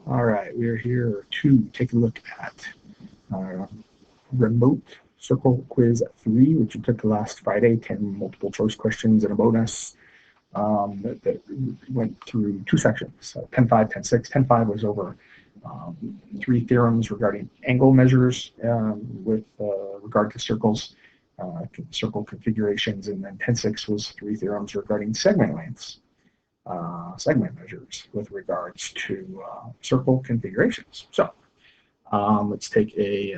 All right, we are here to take a look at remote circle quiz 3, which you took last Friday, 10 multiple choice questions and a bonus that went through two sections, 10.5, 10.6. 10.5 was over three theorems regarding angle measures with regard to circles, circle configurations, and then 10.6 was three theorems regarding segment lengths. Segment measures with regards to circle configurations. So let's take a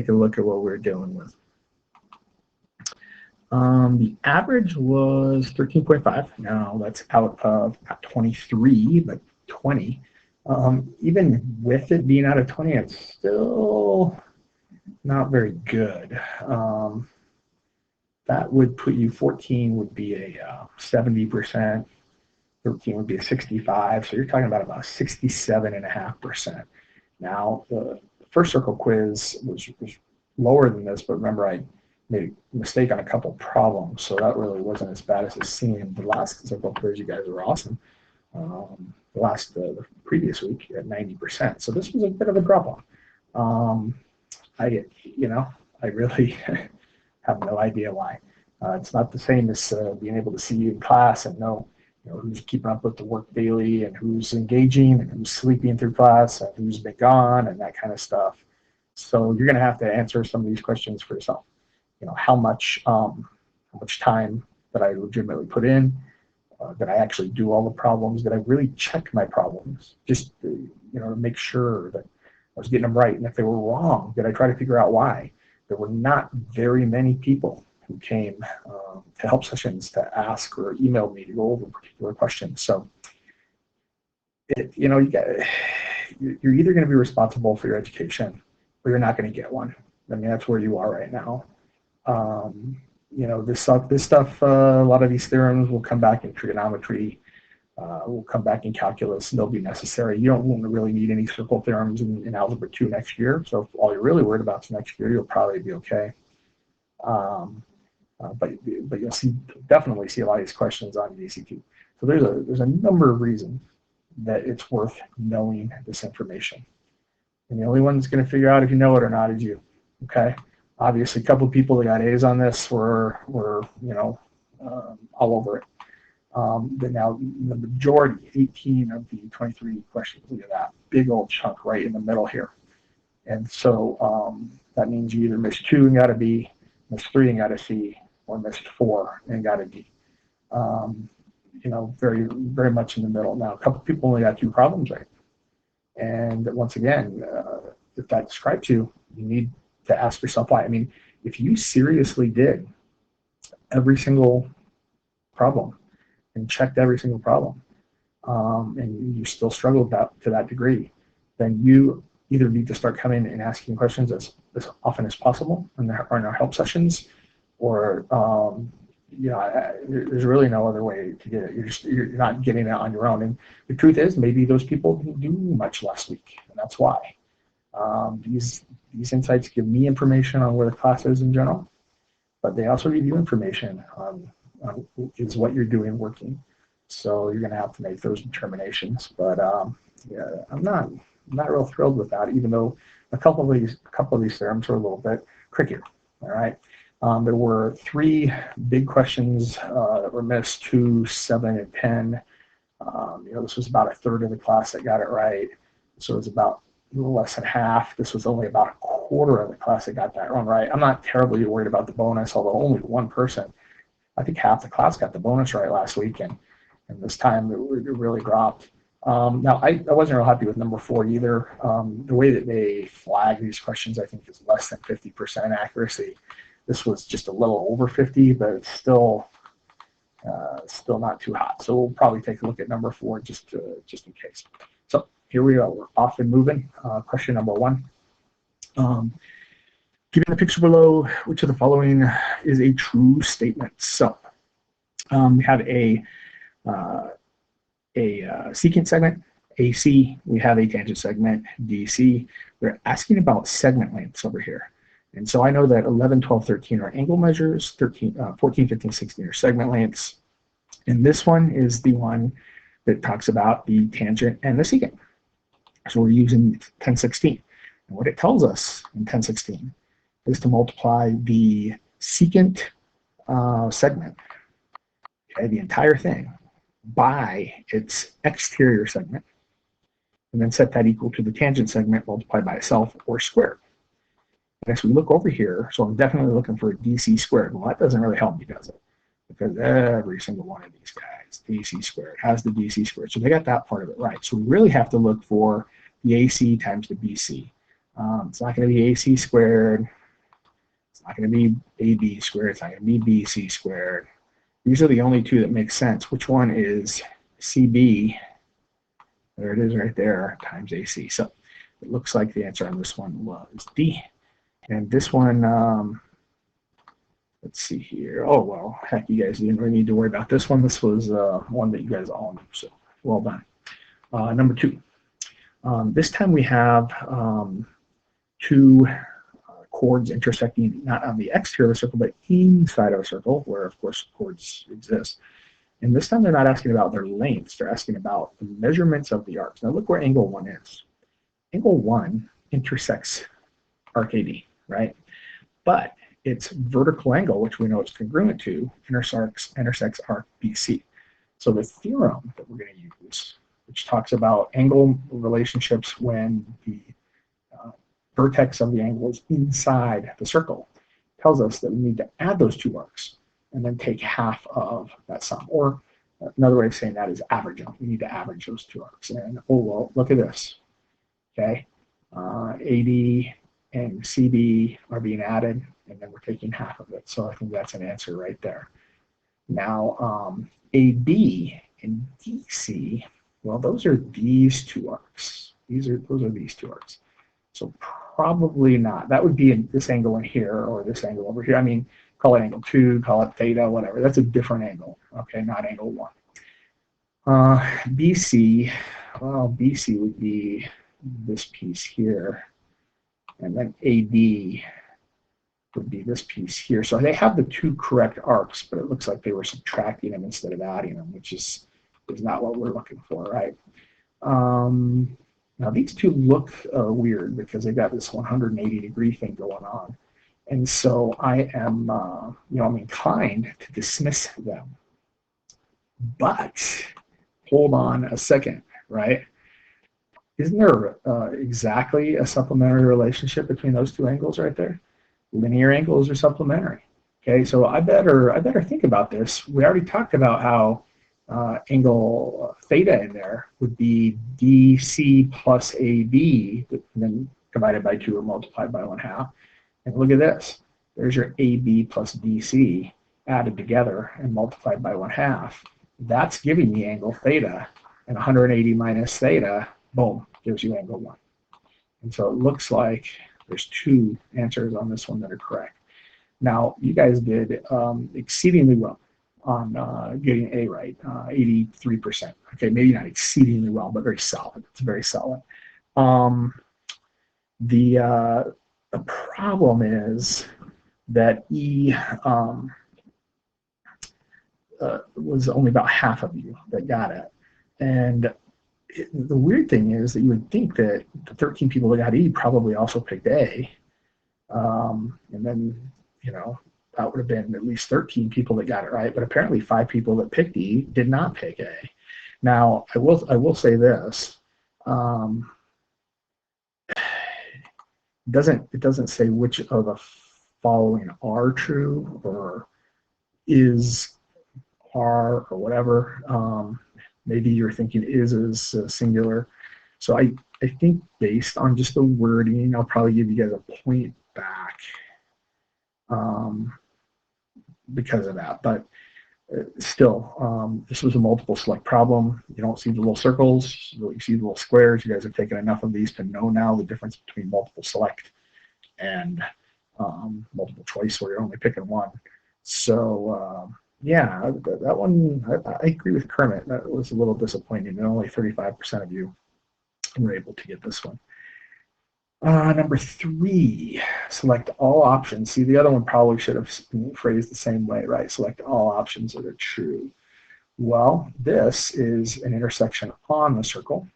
look at what we're dealing with. The average was 13.5. Now that's out of not 23, but 20. Even with it being out of 20, it's still not very good. That would put you, 14 would be a 70%, 13 would be a 65, so you're talking about 67.5%. Now, the first circle quiz was lower than this, but remember I made a mistake on a couple problems, so that really wasn't as bad as it seemed. The last circle quiz, you guys were awesome. The previous week at 90%, so this was a bit of a drop off. I really have no idea why. It's not the same as being able to see you in class and know who's keeping up with the work daily and who's engaging and who's sleeping through class and who's been gone and that kind of stuff. So you're going to have to answer some of these questions for yourself. How much time that I legitimately put in, did I actually do all the problems, did I really check my problems just to make sure that I was getting them right, and if they were wrong, did I try to figure out why? There were not very many people who came to help sessions to ask or emailed me to go over particular questions. So, you're either going to be responsible for your education or you're not going to get one. I mean, that's where you are right now. This stuff, a lot of these theorems will come back in trigonometry, will come back in calculus, and they'll be necessary. You don't really need any circle theorems in Algebra 2 next year, so if all you're really worried about is next year, you'll probably be okay. But you'll definitely see a lot of these questions on DCT. So there's a number of reasons that it's worth knowing this information. And the only one that's going to figure out if you know it or not is you. Okay. Obviously, a couple of people that got A's on this were all over it. But now the majority, 18 of the 23 questions, look at that big old chunk right in the middle here. And so that means you either missed 2 and got a B, missed 3 and got a C, or missed 4 and got a D. Very, very much in the middle. Now, a couple of people only got 2 problems right. And once again, if that describes you, you need to ask yourself why. I mean, if you seriously did every single problem and checked every single problem, and you still struggled to that degree, then you either need to start coming and asking questions as often as possible in our help sessions, or there's really no other way to get it. You're not getting it on your own. And the truth is, maybe those people didn't do much last week, and that's why. These insights give me information on where the class is in general, but they also give you information on is what you're doing working. So you're going to have to make those determinations. But I'm not real thrilled with that, even though a couple of these theorems are a little bit trickier. All right. There were 3 big questions that were missed: 2, 7, and 10. This was about a third of the class that got it right. So it was about a little less than half. This was only about a quarter of the class that got that one right. I'm not terribly worried about the bonus, although only one person, I think half the class got the bonus right last week, and this time it really dropped. Now, I wasn't real happy with number 4 either. The way that they flag these questions, I think, is less than 50% accuracy. This was just a little over 50, but it's still not too hot. So we'll probably take a look at number 4 just in case. So here we go. We're off and moving. Question number 1. Given the picture below, which of the following is a true statement? So we have a secant segment, AC. We have a tangent segment, DC. We're asking about segment lengths over here. And so I know that 11, 12, 13 are angle measures, 14, 15, 16 are segment lengths. And this one is the one that talks about the tangent and the secant. So we're using 1016. And what it tells us in 1016 is to multiply the secant segment, okay, the entire thing, by its exterior segment, and then set that equal to the tangent segment multiplied by itself or squared. And as we look over here, so I'm definitely looking for a DC squared. Well, that doesn't really help me, does it? Because every single one of these guys, DC squared, has the DC squared. So they got that part of it right. So we really have to look for the AC times the BC. It's not going to be AC squared. It's not going to be AB squared. It's not going to be BC squared. These are the only two that make sense. Which one is CB? There it is right there, times AC. So it looks like the answer on this one was D. And this one, let's see here. Oh, well, heck, you guys didn't really need to worry about this one. This was one that you guys all knew, so well done. Number 2. This time we have two chords intersecting not on the exterior of the circle, but inside of a circle, where, of course, chords exist. And this time they're not asking about their lengths. They're asking about the measurements of the arcs. Now look where angle 1 is. Angle 1 intersects arc AD, right? But its vertical angle, which we know it's congruent to, intersects arc BC. So the theorem that we're going to use, which talks about angle relationships when the vertex of the angle is inside the circle, tells us that we need to add those two arcs and then take half of that sum. Or another way of saying that is average them. We need to average those two arcs. And oh, well, look at this. Okay, AD and CB are being added, and then we're taking half of it. So I think that's an answer right there. Now, AB and DC, well, those are these two arcs. Those are these two arcs. So probably not. That would be in this angle in here or this angle over here. I mean, call it angle 2, call it theta, whatever. That's a different angle, okay, not angle 1. BC, well, BC would be this piece here, and then AD would be this piece here. So they have the two correct arcs, but it looks like they were subtracting them instead of adding them, which is not what we're looking for, right? Now these two look weird because they got this 180-degree thing going on. And so I am, I'm inclined to dismiss them. But hold on a second, right? Isn't there exactly a supplementary relationship between those two angles right there? Linear angles are supplementary. Okay, so I better think about this. We already talked about how angle theta in there would be DC plus AB, and then divided by 2 or multiplied by 1/2. And look at this. There's your AB plus DC added together and multiplied by 1/2. That's giving me angle theta, and 180 minus theta, boom, gives you angle 1. And so it looks like there's 2 answers on this one that are correct. Now, you guys did exceedingly well on getting A right, 83%. Okay, maybe not exceedingly well, but very solid. It's very solid. The problem is that E was only about half of you that got it. And the weird thing is that you would think that the 13 people that got E probably also picked A. And then, that would have been at least 13 people that got it right, but apparently 5 people that picked E did not pick A. Now, I will say this. It doesn't say which of the following are true or is are or whatever. Maybe you're thinking is singular. So I think based on just the wording, I'll probably give you guys a point back because of that. But still, this was a multiple select problem. You don't see the little circles, you see the little squares. You guys have taken enough of these to know now the difference between multiple select and multiple choice where you're only picking one. So yeah, that one, I agree with Kermit. That was a little disappointing, and only 35% of you were able to get this one. Number 3, select all options. See, the other one probably should have been phrased the same way, right? Select all options that are true. Well, this is an intersection on the circle.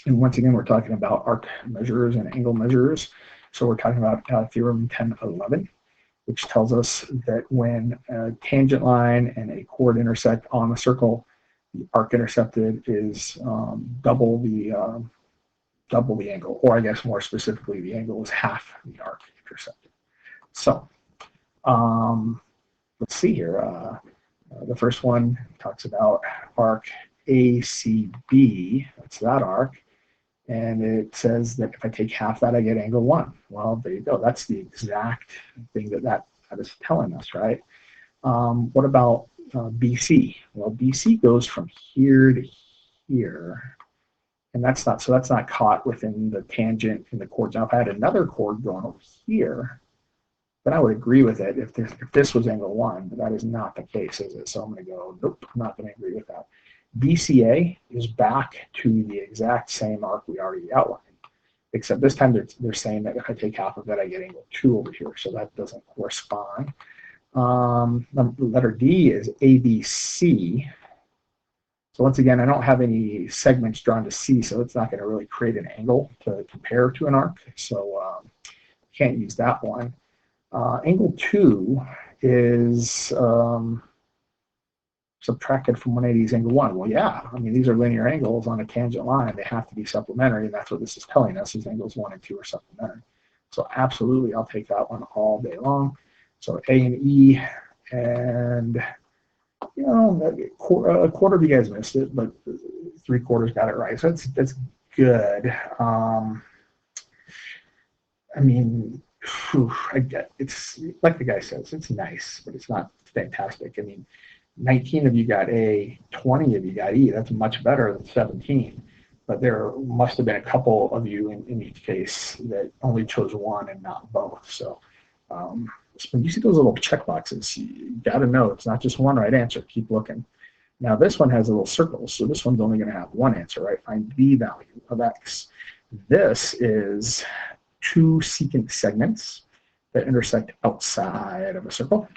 And once again, we're talking about arc measures and angle measures. So we're talking about Theorem 1011, which tells us that when a tangent line and a chord intersect on a circle, the arc intercepted is double the angle, or I guess more specifically, the angle is half the arc intercepted. So let's see here. The first one talks about arc ACB, that's that arc, and it says that if I take half that, I get angle 1. Well, there you go. That's the exact thing that is telling us, right? What about BC? Well, BC goes from here to here, and that's not caught within the tangent in the chords. Now, if I had another chord going over here, then I would agree with it if this was angle 1, but that is not the case, is it? So I'm going to go, nope, I'm not going to agree with that. BCA is back to the exact same arc we already outlined, except this time they're saying that if I take half of it, I get angle 2 over here, so that doesn't correspond. Letter D is ABC. So once again, I don't have any segments drawn to C, so it's not going to really create an angle to compare to an arc, so can't use that one. Angle 2 is subtracted from 180's angle 1. Well, yeah, I mean, these are linear angles on a tangent line. They have to be supplementary, and that's what this is telling us, is angles 1 and 2 are supplementary. So absolutely, I'll take that one all day long. So A and E, and, you know, a quarter of you guys missed it, but 3/4 got it right. So that's good. I mean, I get it's like the guy says, it's nice, but it's not fantastic. I mean, 19 of you got A, 20 of you got E. That's much better than 17. But there must have been a couple of you in each case that only chose one and not both. So when you see those little check boxes, you got to know it's not just one right answer. Keep looking. Now this one has a little circle, so this one's only going to have one answer, right? Find the value of X. This is 2 secant segments that intersect outside of a circle.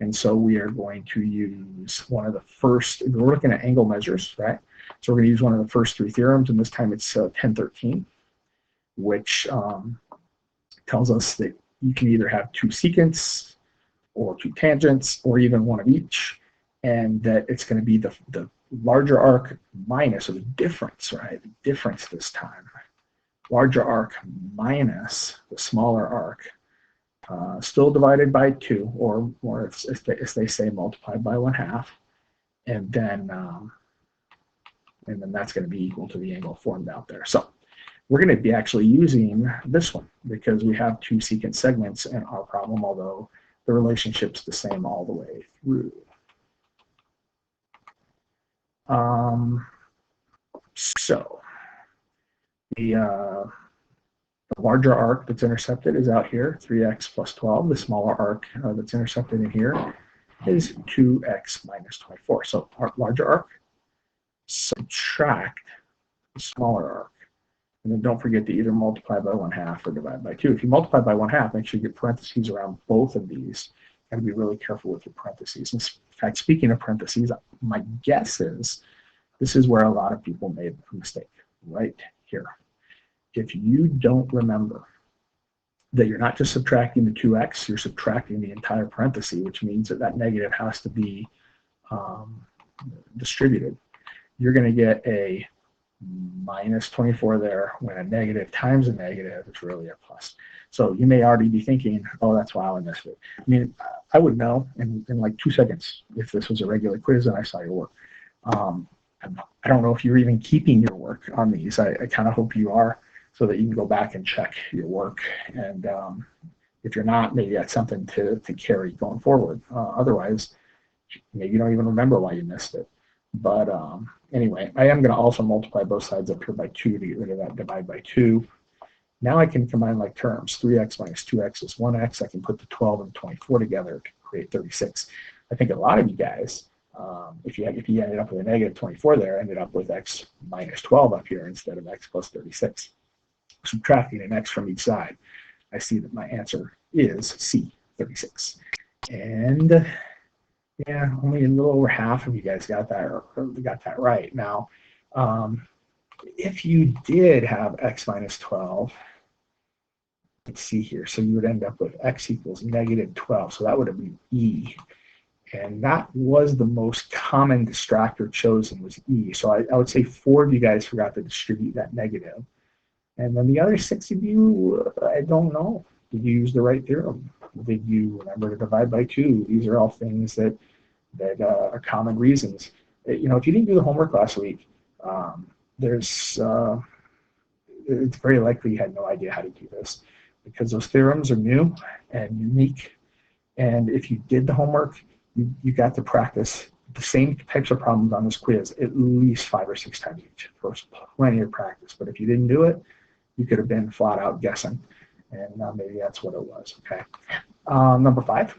And so we are going to use one of the first, we're looking at angle measures, right? So we're going to use one of the first 3 theorems, and this time it's 1013, which tells us that you can either have 2 secants or 2 tangents or even one of each, and that it's going to be the larger arc minus, or the difference, right? The difference this time. Larger arc minus the smaller arc, still divided by 2, or if they say multiplied by 1/2, and then that's going to be equal to the angle formed out there. So we're going to be actually using this one because we have 2 secant segments in our problem, although the relationship's the same all the way through. So the larger arc that's intercepted is out here, 3x plus 12. The smaller arc that's intercepted in here is 2x minus 24. So our larger arc, subtract the smaller arc. And then don't forget to either multiply by 1/2 or divide by 2. If you multiply by 1/2, make sure you get parentheses around both of these. Got to be really careful with your parentheses. In fact, speaking of parentheses, my guess is this is where a lot of people made a mistake, right here. If you don't remember that you're not just subtracting the 2x, you're subtracting the entire parenthesis, which means that negative has to be distributed. You're going to get a minus 24 there, when a negative times a negative is really a plus. So you may already be thinking, oh, that's why I missed it. I mean, I would know in like 2 seconds if this was a regular quiz and I saw your work. I don't know if you're even keeping your work on these. I kind of hope you are, so that you can go back and check your work. And if you're not, maybe that's something to carry going forward. Otherwise, maybe you don't even remember why you missed it. But anyway, I am going to also multiply both sides up here by 2 to get rid of that divide by 2. Now I can combine like terms. 3x minus 2x is 1x. I can put the 12 and 24 together to create 36. I think a lot of you guys, if you ended up with a negative 24 there, ended up with x minus 12 up here instead of x plus 36. Subtracting an x from each side, I see that my answer is C, 36. And Yeah, only a little over half of you guys got that right. Now, um, if you did have x minus 12, let's see here. So you would end up with x equals negative 12. So that would have been E. And that was the most common distractor chosen was E. So I would say 4 of you guys forgot to distribute that negative. And then the other 6 of you, I don't know. Did you use the right theorem? Did you remember to divide by 2? These are all things that are common reasons. You know, if you didn't do the homework last week, there's it's very likely you had no idea how to do this because those theorems are new and unique. And if you did the homework, you got to practice the same types of problems on this quiz at least 5 or 6 times each. So it's plenty of practice. But if you didn't do it, you could have been flat out guessing. And maybe that's what it was. Okay. Number 5,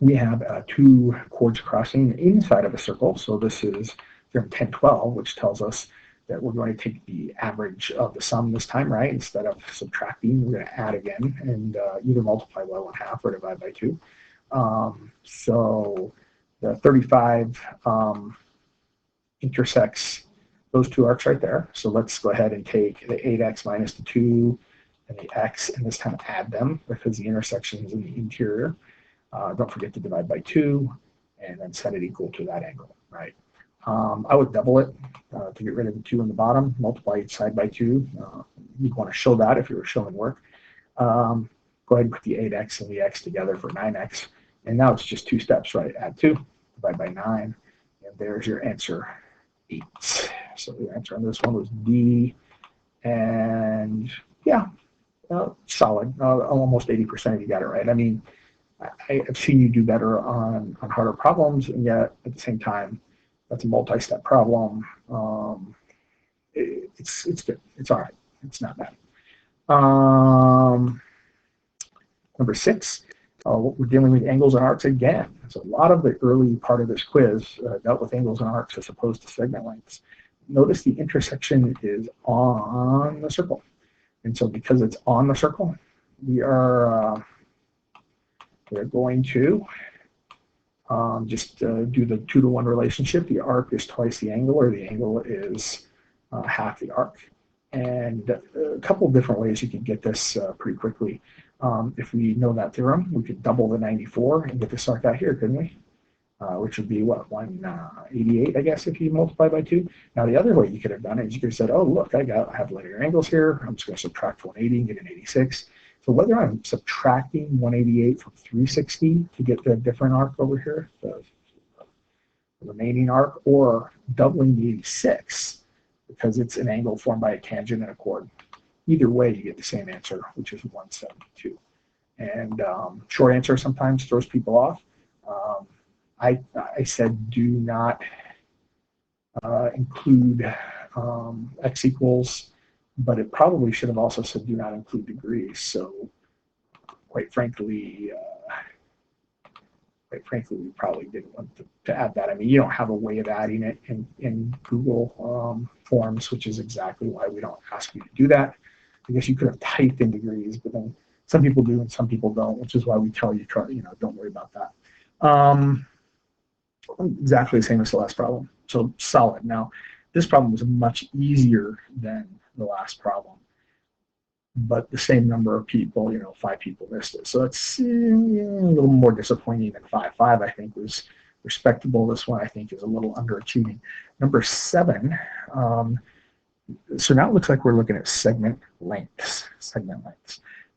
we have 2 chords crossing inside of a circle. So this is theorem 1012, which tells us that we're going to take the average of the sum this time, right? Instead of subtracting, we're going to add again and either multiply by 1/2 or divide by 2. So the 35 intersects those 2 arcs right there. So let's go ahead and take the 8x minus the 2 and the x, and this time add them because the intersection is in the interior. Don't forget to divide by 2 and then set it equal to that angle, right? I would double it to get rid of the 2 in the bottom, multiply each side by 2. You'd want to show that if you were showing work. Go ahead and put the 8x and the x together for 9x. And now it's just 2 steps, right? Add 2, divide by 9, and there's your answer, 8. So the answer on this one was D. And yeah, solid. Almost 80% of you got it right. I mean, I've seen you do better on harder problems, and yet at the same time, that's a multi-step problem. It's good. It's all right. It's not bad. Number 6, we're dealing with angles and arcs again. So a lot of the early part of this quiz dealt with angles and arcs as opposed to segment lengths. Notice the intersection is on the circle. And so because it's on the circle, we're going to just do the 2-to-1 relationship. The arc is twice the angle, or the angle is half the arc. And a couple of different ways you can get this pretty quickly. If we know that theorem, we could double the 94 and get this arc out here, couldn't we? Which would be what, 188, I guess, if you multiply by 2. Now, the other way you could have done it is you could have said, oh, look, I have linear angles here. I'm just going to subtract 180 and get an 86. So whether I'm subtracting 188 from 360 to get the different arc over here, the remaining arc, or doubling the 86 because it's an angle formed by a tangent and a chord. Either way, you get the same answer, which is 172. And short answer sometimes throws people off. I said do not include x equals, but it probably should have also said do not include degrees. So quite frankly, we probably didn't want to add that. I mean, you don't have a way of adding it in Google Forms, which is exactly why we don't ask you to do that. I guess you could have typed in degrees, but then some people do and some people don't, which is why we tell you, don't worry about that. Exactly the same as the last problem. So solid. Now, this problem was much easier than the last problem, but the same number of people, 5 people missed it. So it's a little more disappointing than 5. 5, I think, was respectable. This one, I think, is a little underachieving. Number 7, so now it looks like we're looking at segment lengths.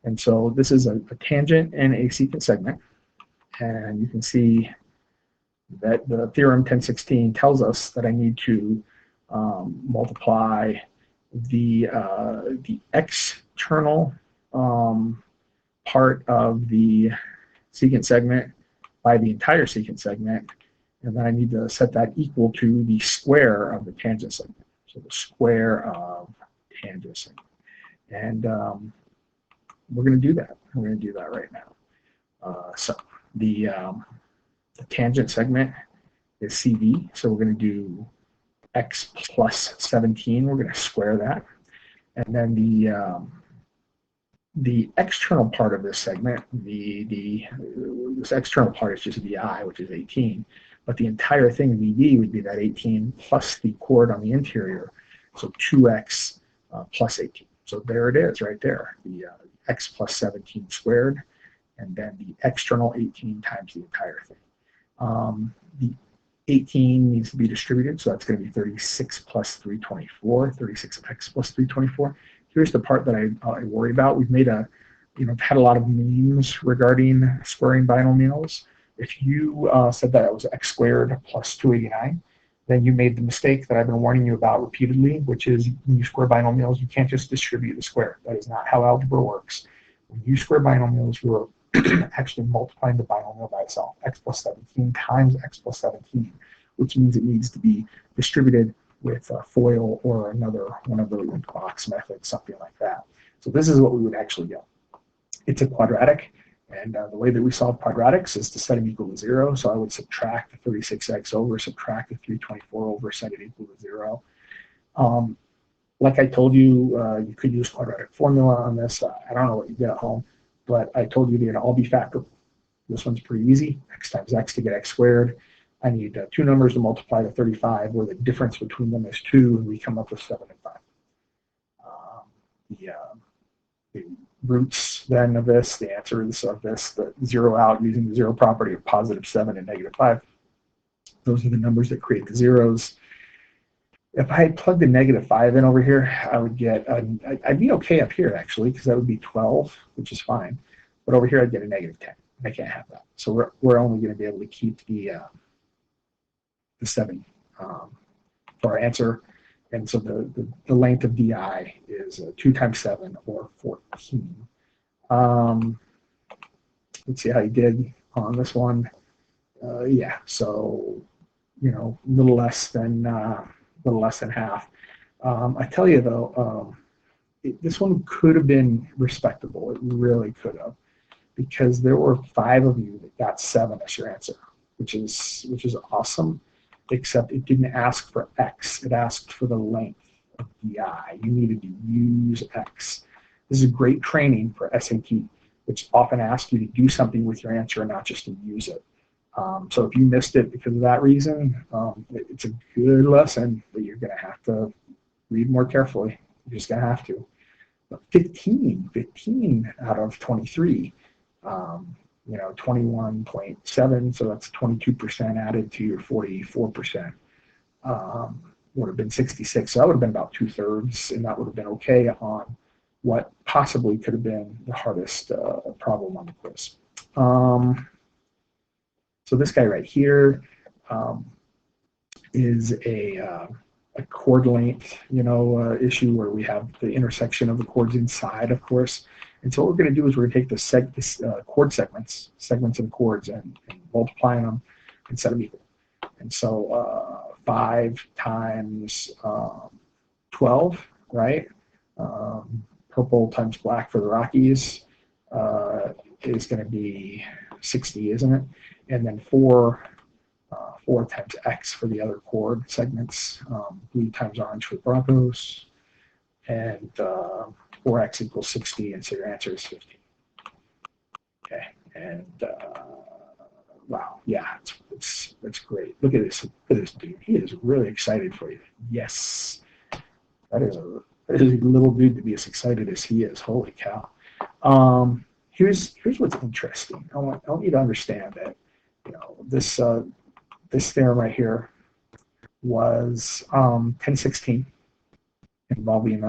And so this is a tangent and a secant segment. And you can see that the theorem 1016 tells us that I need to multiply the external part of the secant segment by the entire secant segment, and then I need to set that equal to the square of the tangent segment. So the square of tangent segment. And we're going to do that. We're going to do that right now. So the tangent segment is CV, so we're going to do x plus 17. We're going to square that. And then The external part of this segment, this external part is just VI, which is 18, but the entire thing VD would be that 18 plus the chord on the interior, so 2x plus 18. So there it is right there, the x plus 17 squared, and then the external 18 times the entire thing. The 18 needs to be distributed, so that's going to be 36 plus 324, 36x plus 324. Here's the part that I worry about. We've made had a lot of memes regarding squaring binomials. If you said that it was x squared plus 289, then you made the mistake that I've been warning you about repeatedly, which is when you square binomials, you can't just distribute the square. That is not how algebra works. When you square binomials, you're actually multiplying the binomial by itself, x plus 17 times x plus 17, which means it needs to be distributed with a FOIL or another one of the box methods, something like that. So this is what we would actually get. It's a quadratic, and the way that we solve quadratics is to set them equal to 0. So I would subtract the 36x over, subtract the 324 over, set it equal to 0. Like I told you, you could use quadratic formula on this. I don't know what you get at home, but I told you they'd all be factorable. This one's pretty easy. X times x to get x squared. I need two numbers to multiply to 35, where the difference between them is 2, and we come up with 7 and 5. The roots then of this, the answers of this, the zero out using the zero property of positive 7 and negative 5. Those are the numbers that create the zeros. If I had plugged a negative 5 in over here, I would get, I'd be okay up here actually, because that would be 12, which is fine. But over here I'd get a negative 10. I can't have that. So we're only going to be able to keep the 7 for our answer. And so the length of DI is 2 times 7, or 14. Let's see how you did on this one. Yeah, so, a little less than half. I tell you though, this one could have been respectable. It really could have, because there were 5 of you that got 7 as your answer, which is awesome. Except it didn't ask for x, it asked for the length of DI. You needed to use x. This is great training for SAT, which often asks you to do something with your answer and not just to use it. So if you missed it because of that reason, it's a good lesson, but you're going to have to read more carefully. You're just going to have to. But 15 out of 23. 21.7, so that's 22% added to your 44%. Would have been 66, so that would have been about 2/3, and that would have been okay on what possibly could have been the hardest problem on the quiz. So this guy right here is a chord length, issue where we have the intersection of the chords inside, of course. And so what we're going to do is we're going to take the chord segments of chords, and multiply them and set them equal. And so 5 times 12, right? Purple times black for the Rockies is going to be 60, isn't it? And then 4 times X for the other chord segments, blue times orange for the Broncos, and 4x equals 60, and so your answer is 15. Okay, and wow, yeah, it's great. Look at this dude. He is really excited for you. Yes, that is a little dude to be as excited as he is. Holy cow. Here's what's interesting. I want you to understand that this theorem right here was 1016, involving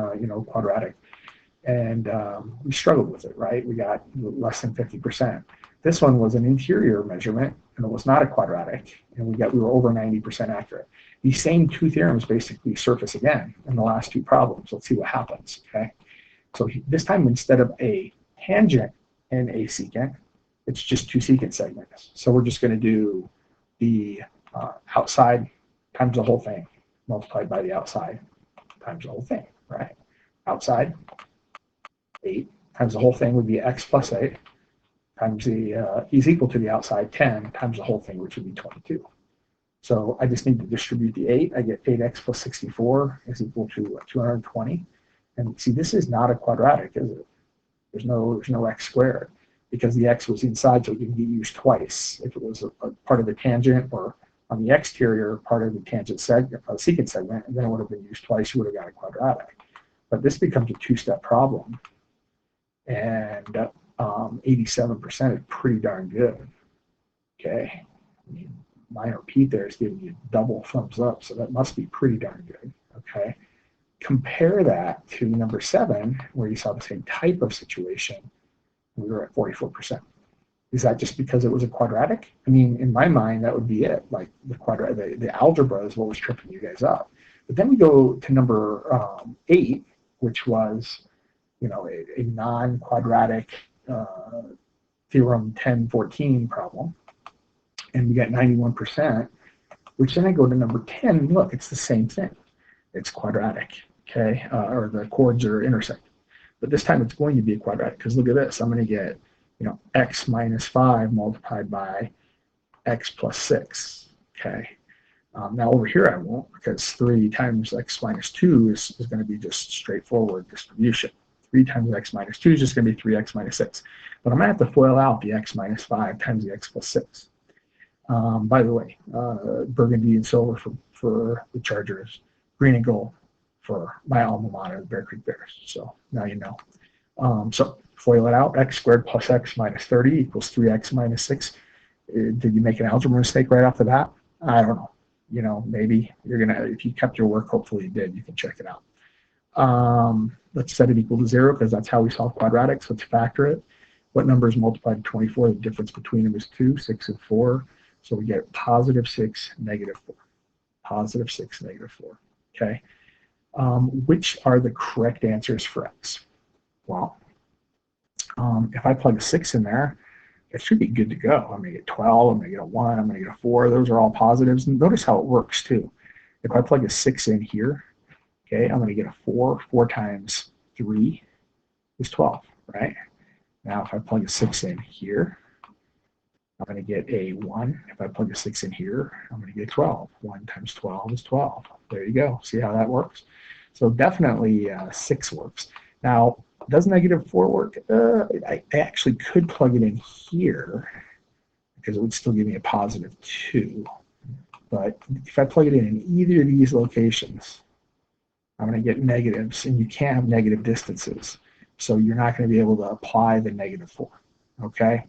quadratic. And we struggled with it, right? We got less than 50%. This one was an interior measurement, and it was not a quadratic, and we were over 90% accurate. These same 2 theorems basically surface again in the last 2 problems. Let's see what happens, okay? So this time, instead of a tangent and a secant, it's just 2 secant segments. So we're just going to do the outside times the whole thing, multiplied by the outside times the whole thing, right? Outside 8 times the whole thing would be x plus 8 times the is equal to the outside 10 times the whole thing, which would be 22. So I just need to distribute the 8. I get 8x plus 64 is equal to 220. And see, this is not a quadratic, is it? There's no x squared because the x was inside, so it didn't get used twice. If it was a part of the tangent or on the exterior part of the tangent segment, secant segment, and then it would have been used twice, you would have got a quadratic. But this becomes a two-step problem, and 87% is pretty darn good. Okay, I mean, minor Pete there is giving you double thumbs up, so that must be pretty darn good. Okay, compare that to number 7, where you saw the same type of situation. We were at 44%. Is that just because it was a quadratic? I mean, in my mind, that would be it. Like the algebra is what was tripping you guys up. But then we go to number 8, which was, a non-quadratic Theorem 1014 problem, and we got 91%. Which then I go to number 10. And look, it's the same thing. It's quadratic, okay, or the chords are intersecting. But this time it's going to be a quadratic because look at this. I'm going to get, x minus 5 multiplied by x plus 6, okay. Now over here I won't, because 3 times x minus 2 is going to be just straightforward distribution. 3 times x minus 2 is just going to be 3x minus 6. But I'm going to have to FOIL out the x minus 5 times the x plus 6. By the way, burgundy and silver for the Chargers, green and gold for my alma mater, the Bear Creek Bears. So now you know. So FOIL it out. X squared plus x minus 30 equals 3x minus 6. Did you make an algebra mistake right off the bat? I don't know. Maybe you're gonna. If you kept your work, hopefully you did. You can check it out. Let's set it equal to 0 because that's how we solve quadratics. Let's factor it. What number is multiplied to 24? The difference between them is 2, 6, and 4. So we get positive 6, negative 4. Positive 6, negative 4. Okay. Which are the correct answers for x? Well, if I plug a 6 in there, it should be good to go. I'm going to get 12, I'm going to get a 1, I'm going to get a 4. Those are all positives. And notice how it works too. If I plug a 6 in here, okay, I'm going to get a 4. 4 times 3 is 12, right? Now if I plug a 6 in here, I'm going to get a 1. If I plug a 6 in here, I'm going to get 12. 1 times 12 is 12. There you go. See how that works? So definitely 6 works. Now, does negative 4 work? I actually could plug it in here because it would still give me a positive 2. But if I plug it in either of these locations, I'm going to get negatives, and you can't have negative distances. So you're not going to be able to apply the negative 4. Okay?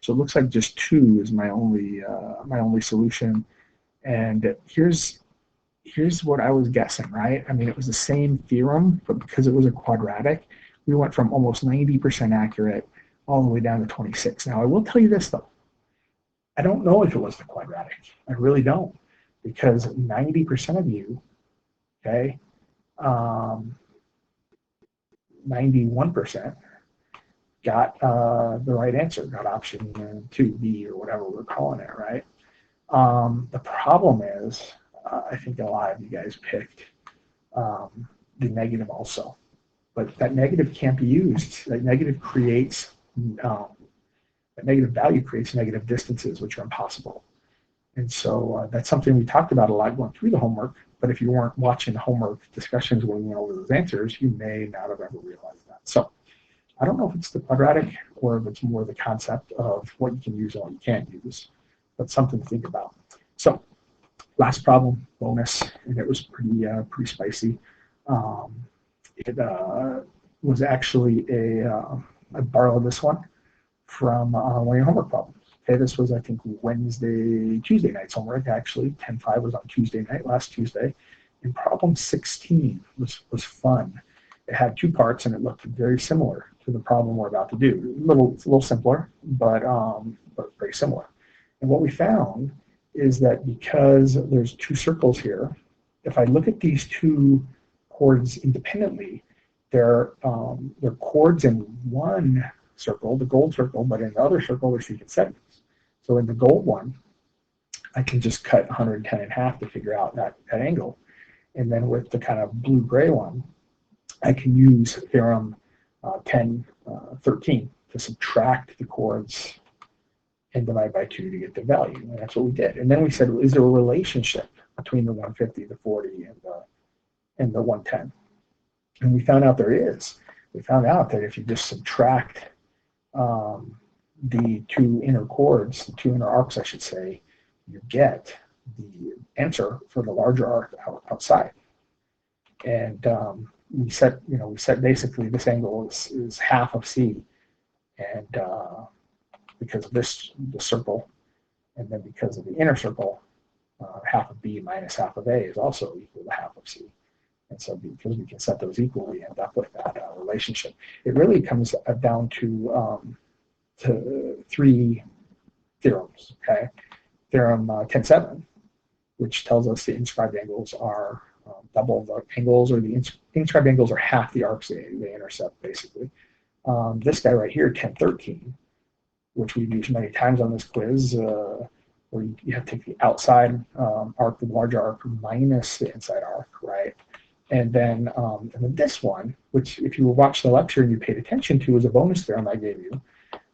So it looks like just 2 is my only solution. And here's what I was guessing, right? I mean, it was the same theorem, but because it was a quadratic, we went from almost 90% accurate all the way down to 26. Now, I will tell you this, though. I don't know if it was the quadratic. I really don't, because 90% of you, okay, 91% got the right answer, got option 2B or whatever we're calling it, right? The problem is, I think a lot of you guys picked the negative also, but that negative can't be used. That negative creates, that negative value creates negative distances, which are impossible. And so that's something we talked about a lot going through the homework, but if you weren't watching the homework discussions where we went over those answers, you may not have ever realized that. So I don't know if it's the quadratic or if it's more the concept of what you can use and what you can't use, but something to think about. So last problem, bonus, and it was pretty spicy. It was actually I borrowed this one from one of your homework problems. Okay, this was, I think, Tuesday night's homework, actually. 10-5 was on Tuesday night, last Tuesday. And problem 16 was fun. It had 2 parts, and it looked very similar to the problem we're about to do. It's a little simpler, but very similar. And what we found is that because there's 2 circles here, if I look at these 2 chords independently, they're chords in one circle, the gold circle, but in the other circle, they're secant segments. So in the gold one, I can just cut 110 in half to figure out that angle. And then with the kind of blue-gray one, I can use Theorem 1013 to subtract the chords and divide by 2 to get the value. And that's what we did. And then we said, is there a relationship between the 150, the 40, and the 110? And we found out there is. we found out that if you just subtract the two inner chords, the two inner arcs, I should say, you get the answer for the larger arc outside. And we set basically this angle is half of C, and because of the circle, and then because of the inner circle, half of B minus half of A is also equal to half of C. And so because we can set those equal, we end up with that relationship. It really comes down to three theorems, okay? Theorem 10.7, which tells us the inscribed angles are double the angles, or the inscribed angles are half the arcs they intercept, basically. This guy right here, 10.13, which we've used many times on this quiz, where you have to take the outside arc, the larger arc, minus the inside arc, right? And then this one, which if you watched the lecture and you paid attention to, is a bonus theorem I gave you,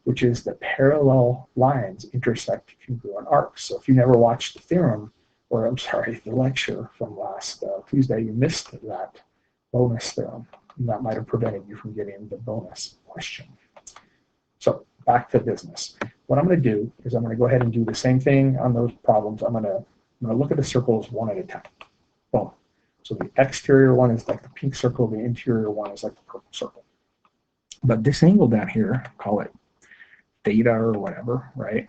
which is that parallel lines intersect congruent arcs. So if you never watched the theorem, or I'm sorry, the lecture from last Tuesday, you missed that bonus theorem, and that might have prevented you from getting the bonus question. So back to business. What I'm going to do is I'm going to go ahead and do the same thing on those problems. I'm going to look at the circles one at a time. Boom. So the exterior one is like the pink circle, the interior one is like the purple circle. But this angle down here, call it theta or whatever, right,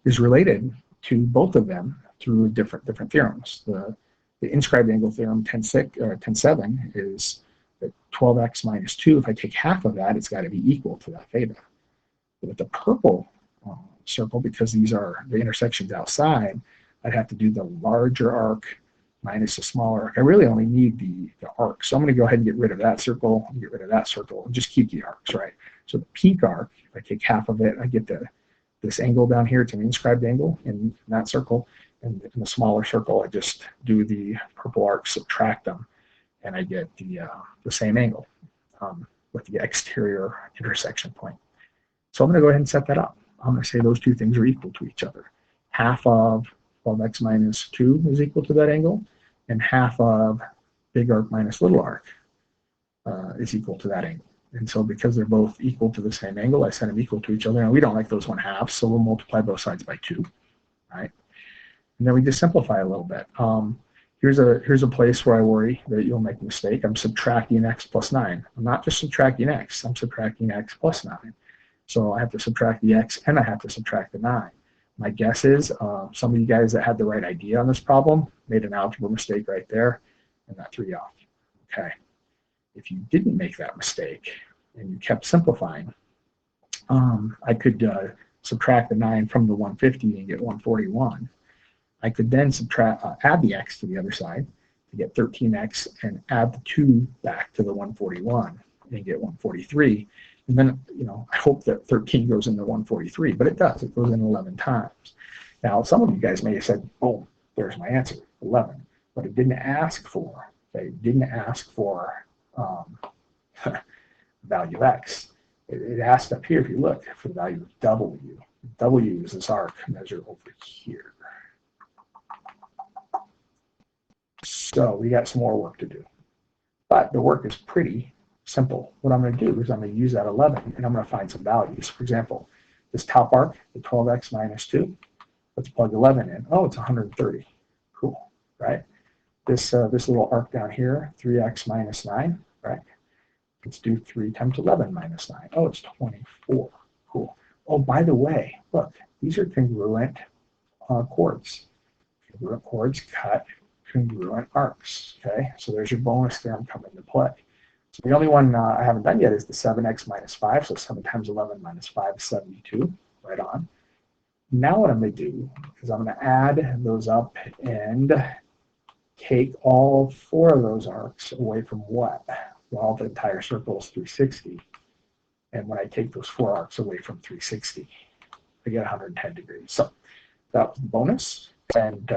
is related to both of them through different theorems. The inscribed angle theorem 10.7 is that 12x minus 2, if I take half of that, it's got to be equal to that theta. But with the purple circle, because these are the intersections outside, I'd have to do the larger arc minus the smaller arc. I really only need the arc. So I'm going to go ahead and get rid of that circle and get rid of that circle and just keep the arcs, right? So the peak arc, if I take half of it, I get this angle down here. It's an inscribed angle in that circle. And in the smaller circle, I just do the purple arcs, subtract them, and I get the same angle with the exterior intersection point. So I'm going to go ahead and set that up. I'm going to say those two things are equal to each other. Half of 12x minus 2 is equal to that angle, and half of big arc minus little arc is equal to that angle. And so because they're both equal to the same angle, I set them equal to each other. And we don't like those 1/2, so we'll multiply both sides by 2, right? And then we just simplify a little bit. Here's a place where I worry that you'll make a mistake. I'm subtracting x plus 9. I'm not just subtracting x, I'm subtracting x plus 9. So I have to subtract the x and I have to subtract the 9. My guess is some of you guys that had the right idea on this problem made an algebra mistake right there, and that threw you off. Okay. If you didn't make that mistake and you kept simplifying, I could subtract the 9 from the 150 and get 141. I could then add the x to the other side to get 13x and add the 2 back to the 141 and get 143. And then, I hope that 13 goes into 143, but it does. It goes in 11 times. Now, some of you guys may have said, boom, there's my answer, 11. But it didn't ask for, value x. It asked up here, if you look, for the value of w. W is this arc measure over here. So we got some more work to do. But the work is pretty simple. What I'm going to do is I'm going to use that 11 and I'm going to find some values. For example, this top arc, the 12x minus 2, let's plug 11 in. Oh, it's 130. Cool, right? This little arc down here, 3x minus 9, right? Let's do 3 times 11 minus 9. Oh, it's 24. Cool. Oh, by the way, look, these are congruent chords. Congruent chords cut congruent arcs, okay? So there's your bonus theorem coming into play. So the only one I haven't done yet is the 7x minus 5, so 7 times 11 minus 5 is 72, right on. Now what I'm going to do is I'm going to add those up and take all 4 of those arcs away from what? Well, the entire circle is 360. And when I take those 4 arcs away from 360, I get 110 degrees. So that was the bonus. And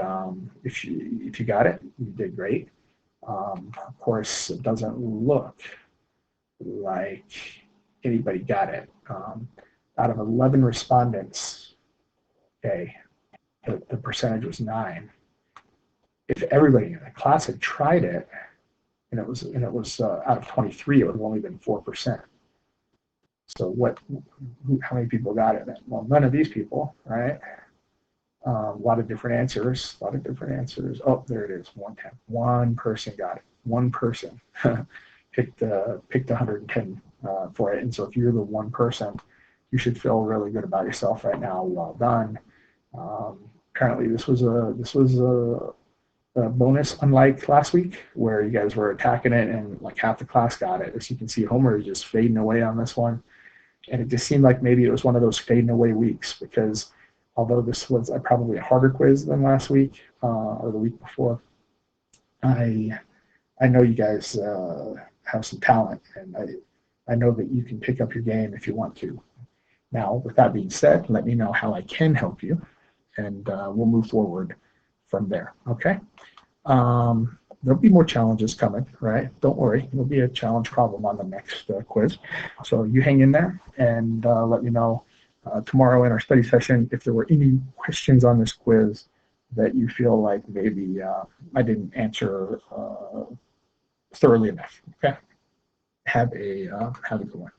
if you got it, you did great. Of course, it doesn't look like anybody got it. Out of 11 respondents, okay, the percentage was 9. If everybody in the class had tried it, and it was out of 23, it would have only been 4%. So how many people got it? Well, none of these people, right? A lot of different answers. Oh, there it is. 110. One person got it. One person picked 110 for it. And so if you're the one person, you should feel really good about yourself right now. Well done. Apparently, this was a bonus, unlike last week where you guys were attacking it and like half the class got it. As you can see, Homer is just fading away on this one. And it just seemed like maybe it was one of those fading away weeks, because although this was probably a harder quiz than last week or the week before, I know you guys have some talent, and I know that you can pick up your game if you want to. Now, with that being said, let me know how I can help you, and we'll move forward from there, okay? There'll be more challenges coming, right? Don't worry, there'll be a challenge problem on the next quiz. So you hang in there and let me know tomorrow in our study session if there were any questions on this quiz that you feel like maybe I didn't answer thoroughly enough, okay? Have a good one.